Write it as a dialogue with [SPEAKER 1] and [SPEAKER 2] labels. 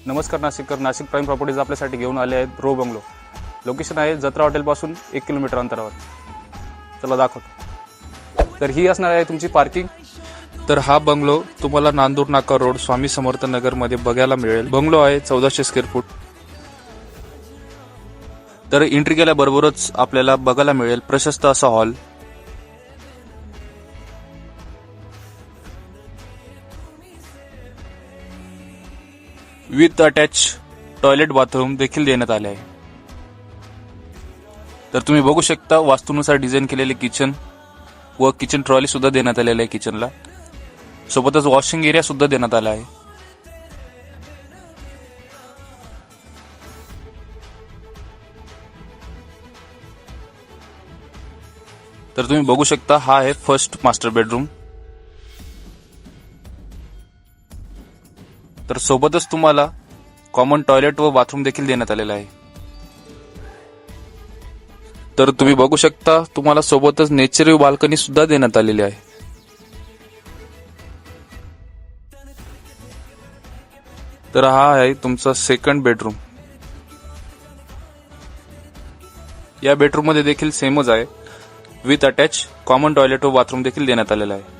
[SPEAKER 1] नमस्कार नाशिककर, Nashik prime properties आपल्यासाठी घेऊन आले आहेत रो बंगलो. लोकेशन आहे जत्रा हॉटेलपासून 1 किलोमीटर अंतरावर. चला दाखवतो. तर ही असणार आहे तुमची पार्किंग. तर हा बंगलो तुम्हाला नांदूर नाका रोड स्वामी समर्थ नगर मध्ये बघायला मिळेल. बंगलो आहे 1400 स्क्वेअर फूट. तर एंट्री केल्याबरोबरच आपल्याला बघायला मिळेल प्रशस्त असा hall. With attach toilet bathroom देखील देण्यात आले आहे. तर तुम्ही बघू शकता वास्तूनुसार डिझाईन केलेले किचन व किचन ट्रॉली सुद्धा देण्यात आलेला आहे. किचनला सोबतच वॉशिंग एरिया सुद्धा देण्यात आला आहे. तर तुम्ही बघू शकता हा आहे फर्स्ट मास्टर बेडरूम. तर सोबतच तुम्हाला कॉमन टॉयलेट व बाथरूम देखील देण्यात आलेला आहे. तर तुम्ही बघू शकता तुम्हाला सोबतच नेचर बाल्कनी सुद्धा देण्यात आलेली आहे. तर हा आहे तुमचा सेकंड बेडरूम. या बेडरूम मध्ये देखील सेमच आहे. विथ अटॅच कॉमन टॉयलेट व बाथरूम देखील देण्यात आलेला आहे.